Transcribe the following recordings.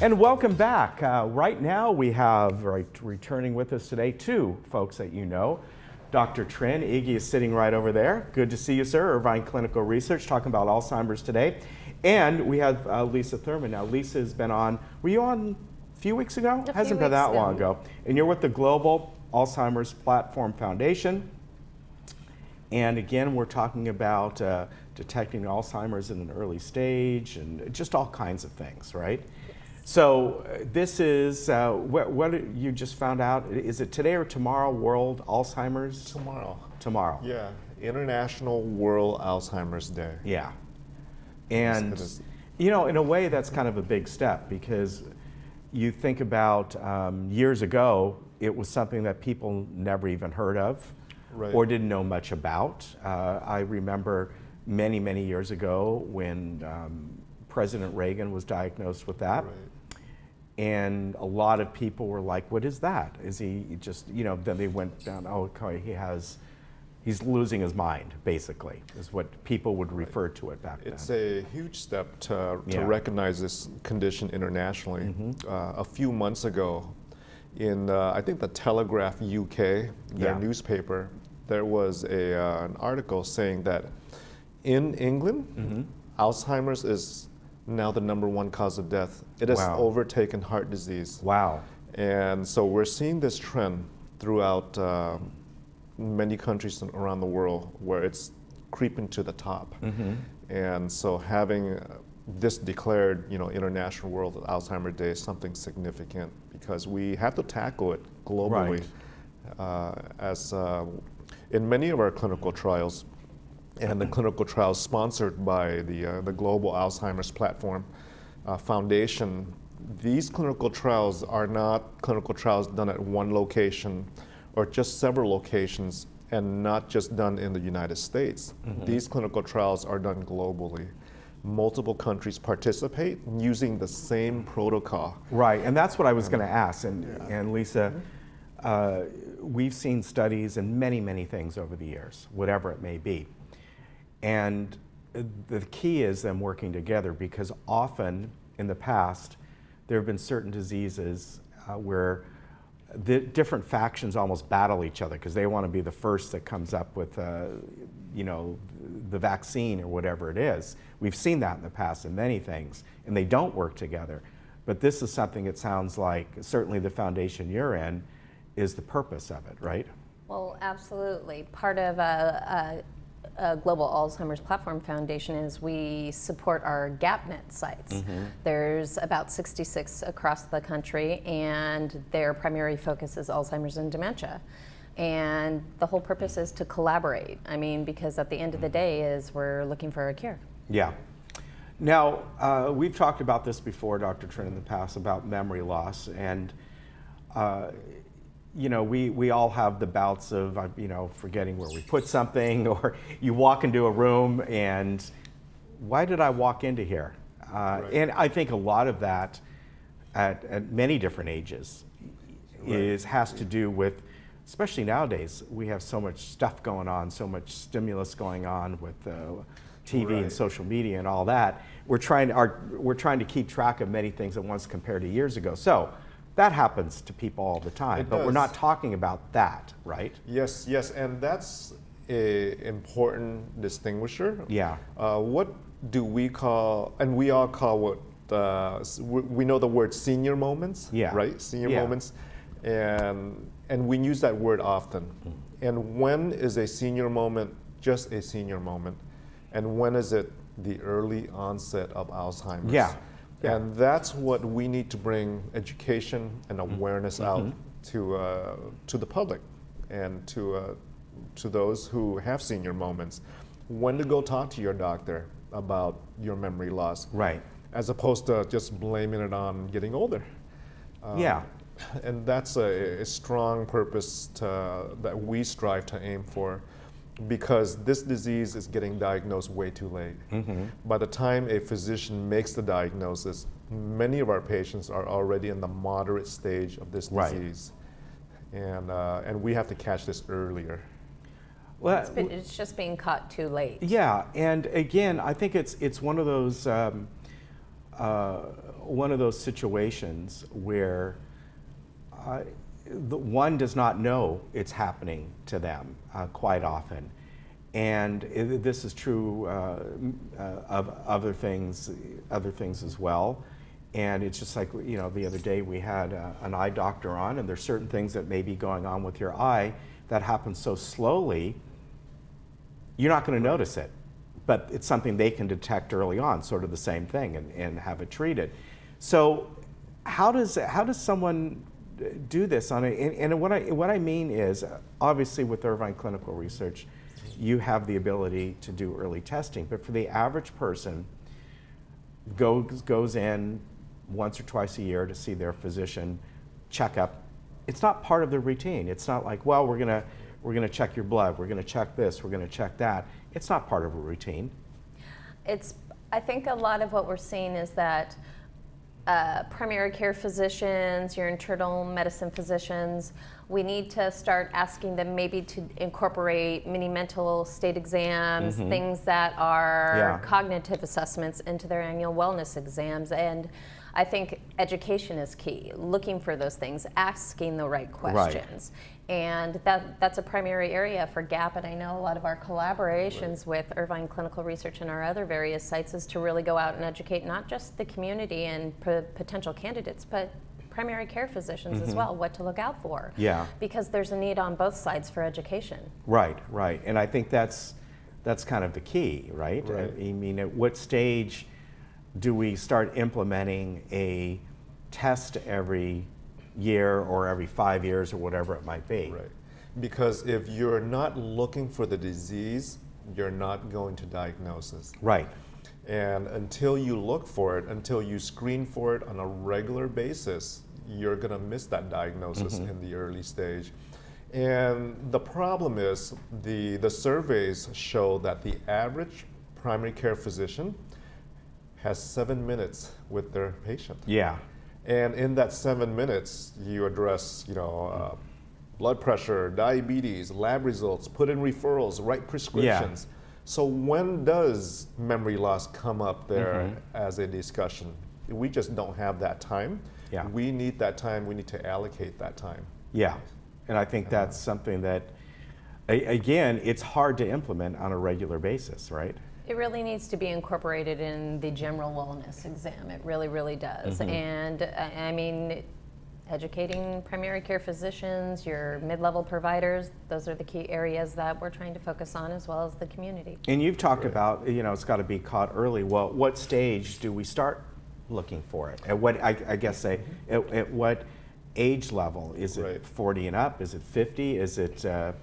And welcome back. Right now we have returning with us today two folks that you know. Dr. Trin, Iggy is sitting right over there. Good to see you, sir. Irvine Clinical Research, talking about Alzheimer's today. And we have Lisa Thurman. Now, Lisa has been on, were you on a few weeks ago? Hasn't been that long ago. And you're with the Global Alzheimer's Platform Foundation. And again, we're talking about detecting Alzheimer's in an early stage and just all kinds of things, right? So this is, what you just found out, is it today or tomorrow, World Alzheimer's? Tomorrow. Tomorrow. Yeah, International World Alzheimer's Day. Yeah. And, you know, in a way that's kind of a big step, because you think about years ago, it was something that people never even heard of or didn't know much about. I remember many, many years ago when President Reagan was diagnosed with that. And a lot of people were like, what is that? Is he just, you know, then they went down, oh, okay, he's losing his mind, basically, is what people would refer to it back then. It's a huge step to recognize this condition internationally. A few months ago, in, I think, the Telegraph UK, their newspaper, there was an article saying that in England, Alzheimer's is now the #1 cause of death. It has overtaken heart disease. Wow. And so we're seeing this trend throughout many countries around the world where it's creeping to the top. And so having this declared, you know, International World Alzheimer's Day is something significant, because we have to tackle it globally. As in many of our clinical trials, and the clinical trials sponsored by the Global Alzheimer's Platform Foundation, these clinical trials are not clinical trials done at one location or just several locations, and not just done in the United States. These clinical trials are done globally. Multiple countries participate using the same protocol. Right, and that's what I was going to ask. And Lisa, we've seen studies in many, many things over the years, whatever it may be. And the key is them working together, because often in the past, there have been certain diseases where the different factions almost battle each other, because they want to be the first that comes up with, you know, the vaccine or whatever it is. We've seen that in the past in many things, and they don't work together. But this is something, it sounds like, certainly the foundation you're in, is the purpose of it, right? Well, absolutely. Part of a Global Alzheimer's Platform Foundation is we support our GapNet sites. There's about 66 across the country, and their primary focus is Alzheimer's and dementia. And the whole purpose is to collaborate. I mean, because at the end of the day is we're looking for a cure. Yeah. Now, we've talked about this before, Dr. Trin, in the past, about memory loss. And you know, we all have the bouts of, you know, forgetting where we put something, or you walk into a room and, why did I walk into here? And I think a lot of that at many different ages has to do with, especially nowadays, we have so much stuff going on, so much stimulus going on with TV and social media and all that. We're trying to keep track of many things at once compared to years ago. So that happens to people all the time, but we're not talking about that, right? Yes, yes, and that's an important distinguisher. Yeah. What do we call, and we all call what, we know the word senior moments, right? Senior moments, and we use that word often. And when is a senior moment just a senior moment? And when is it the early onset of Alzheimer's? And that's what we need to bring education and awareness out to the public, and to those who have senior moments. When to go talk to your doctor about your memory loss, as opposed to just blaming it on getting older. And that's a strong purpose that we strive to aim for, because this disease is getting diagnosed way too late. By the time a physician makes the diagnosis, many of our patients are already in the moderate stage of this disease. And we have to catch this earlier. Well, it's just being caught too late. Yeah, and again, I think it's one of those one of those situations where the one does not know it's happening to them quite often. And this is true of other things as well. And it's just like, you know, the other day we had an eye doctor on, and there's certain things that may be going on with your eye that happen so slowly, you're not going to notice it. But it's something they can detect early on, sort of the same thing, and have it treated. So how does someone do this on and what I mean is, obviously with Irvine Clinical Research, you have the ability to do early testing, but for the average person, goes in once or twice a year to see their physician checkup. It's not part of their routine. It's not like, well, we're gonna check your blood, we're gonna check this, we're gonna check that. It's not part of a routine. I think a lot of what we're seeing is that primary care physicians, your internal medicine physicians, we need to start asking them maybe to incorporate mini mental state exams, things that are cognitive assessments into their annual wellness exams. And I think education is key, looking for those things, asking the right questions. Right. And that's a primary area for GAP, and I know a lot of our collaborations with Irvine Clinical Research and our other various sites is to really go out and educate not just the community and potential candidates, but primary care physicians as well, what to look out for. Yeah. Because there's a need on both sides for education. Right, right. And I think that's kind of the key, right? Right. I mean, at what stage do we start implementing a test every year or every 5 years or whatever it might be? Right. Because if you're not looking for the disease, you're not going to diagnose it. Right. And until you look for it, until you screen for it on a regular basis, you're going to miss that diagnosis in the early stage. And the problem is the surveys show that the average primary care physician has 7 minutes with their patient. Yeah. And in that 7 minutes, you address, blood pressure, diabetes, lab results, put in referrals, write prescriptions. Yeah. So when does memory loss come up there as a discussion? We just don't have that time. Yeah. We need that time. We need to allocate that time. Yeah. And I think that's something that, again, it's hard to implement on a regular basis, right? It really needs to be incorporated in the general wellness exam. It really, really does. And I mean, educating primary care physicians, your mid-level providers, those are the key areas that we're trying to focus on, as well as the community. And you've talked about, it's got to be caught early. Well, what stage do we start looking for it? At what, I guess, at what age level? Is it 40 and up? Is it 50? Is it, So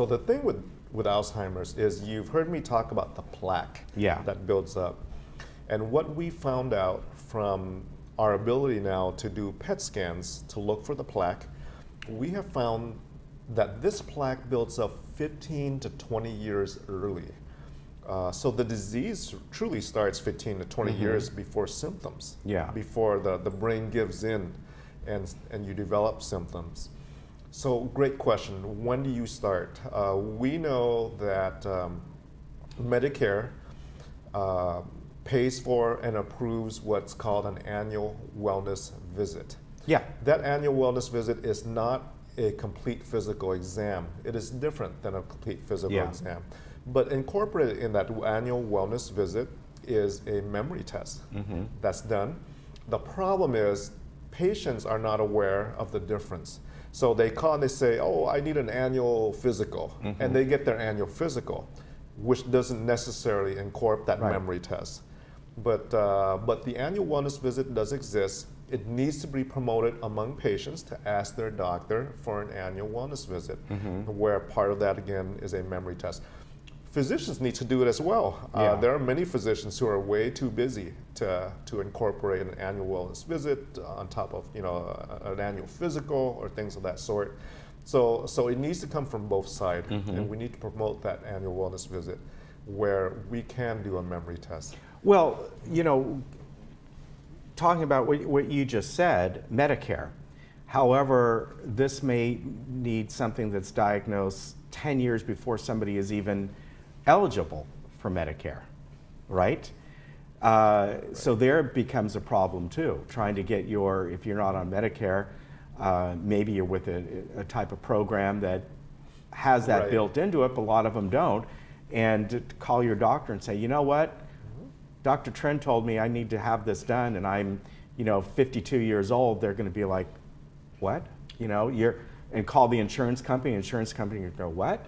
the thing with Alzheimer's is, you've heard me talk about the plaque that builds up. And what we found out from our ability now to do PET scans to look for the plaque, we have found that this plaque builds up 15 to 20 years early. So the disease truly starts 15 to 20 years before symptoms, before the brain gives in and you develop symptoms. So great question. When do you start? We know that Medicare pays for and approves what's called an annual wellness visit. Yeah. That annual wellness visit is not a complete physical exam. It is different than a complete physical exam. But incorporated in that annual wellness visit is a memory test that's done. The problem is patients are not aware of the difference. So they call and they say, oh, I need an annual physical. And they get their annual physical, which doesn't necessarily incorporate that memory test. But the annual wellness visit does exist. It needs to be promoted among patients to ask their doctor for an annual wellness visit, where part of that, again, is a memory test. Physicians need to do it as well. There are many physicians who are way too busy to incorporate an annual wellness visit on top of an annual physical or things of that sort. So it needs to come from both sides, and we need to promote that annual wellness visit where we can do a memory test. Well, talking about what you just said, Medicare. However, this may need something that's diagnosed 10 years before somebody is even eligible for Medicare, right? So there it becomes a problem too, trying to get if you're not on Medicare, maybe you're with a type of program that has that built into it, but a lot of them don't. And to call your doctor and say, you know what, Dr. Tren told me I need to have this done, and I'm 52 years old. They're going to be like, what? And call the insurance company. Insurance company would go, what?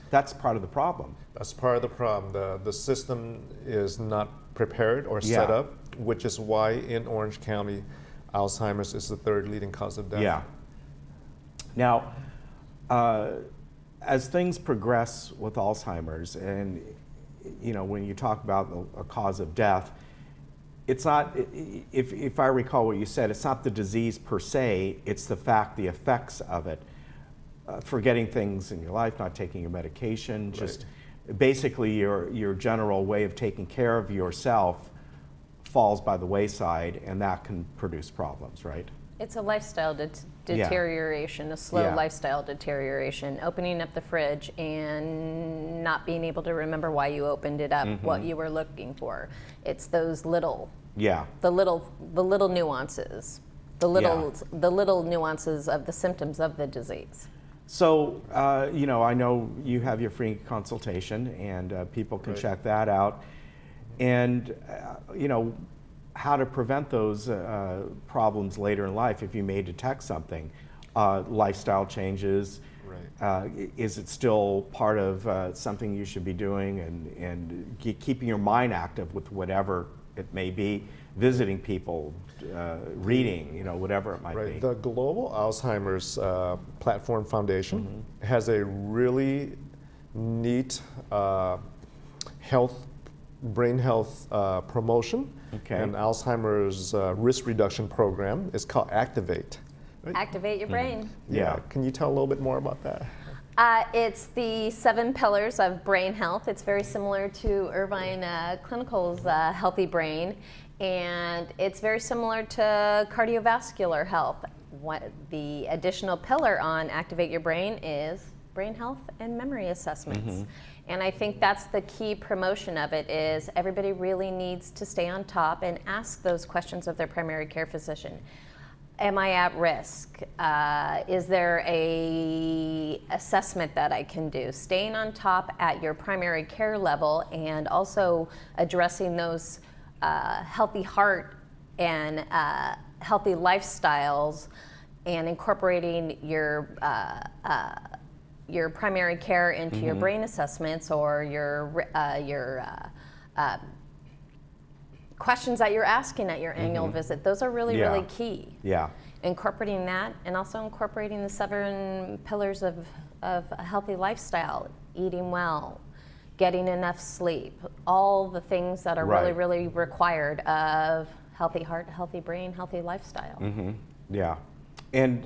That's part of the problem. That's part of the problem. The system is not prepared or set up, which is why in Orange County, Alzheimer's is the third leading cause of death. Yeah. Now, as things progress with Alzheimer's, and when you talk about a cause of death, it's not, if I recall what you said, it's not the disease per se, it's the effects of it. Forgetting things in your life, not taking your medication, just basically your general way of taking care of yourself falls by the wayside, and that can produce problems, right? It's a lifestyle deterioration, a slow lifestyle deterioration. Opening up the fridge and not being able to remember why you opened it up, what you were looking for. It's those little, the little nuances, the little nuances of the symptoms of the disease. So, I know you have your free consultation, and people can check that out. And, how to prevent those problems later in life if you may detect something. Lifestyle changes. Is it still part of something you should be doing, and keeping your mind active with whatever it may be, visiting people, reading, whatever it might be. The Global Alzheimer's Platform Foundation has a really neat brain health promotion and Alzheimer's risk reduction program. It's called Activate. Right? Activate your brain. Yeah. Can you tell a little bit more about that? It's the 7 pillars of brain health. It's very similar to Irvine Clinical's Healthy Brain, and it's very similar to cardiovascular health. The additional pillar on Activate Your Brain is brain health and memory assessments. And I think that's the key promotion of it, is everybody really needs to stay on top and ask those questions of their primary care physician. Am I at risk? Is there a assessment that I can do? Staying on top at your primary care level, and also addressing those healthy heart and healthy lifestyles, and incorporating your primary care into your brain assessments, or your questions that you're asking at your annual visit. Those are really, really key. Yeah. Incorporating that, and also incorporating the 7 pillars of a healthy lifestyle: eating well, getting enough sleep, all the things that are really, really required of healthy heart, healthy brain, healthy lifestyle. Yeah. And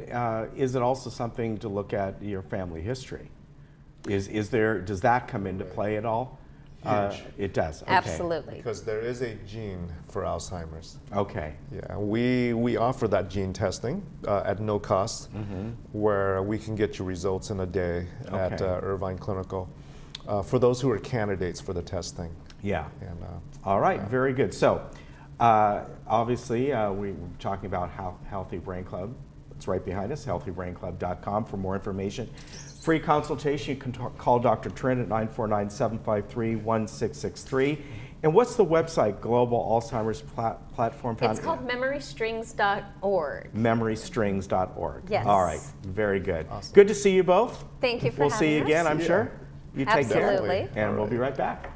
is it also something to look at your family history? Does that come into play at all? Huge. It does. Okay. Absolutely. Because there is a gene for Alzheimer's. Okay. Yeah, we offer that gene testing at no cost, where we can get you results in a day at Irvine Clinical for those who are candidates for the testing. Yeah. And, all right. Very good. So, obviously, we were talking about Healthy Brain Club. It's right behind us, healthybrainclub.com for more information. Free consultation. You can call Dr. Tren at 949-753-1663. And what's the website, Global Alzheimer's Platform Foundation? It's called memorystrings.org. Memorystrings.org. Yes. All right. Very good. Awesome. Good to see you both. Thank you for We'll having see you us. again, I'm sure. You take care. Absolutely. And we'll be right back.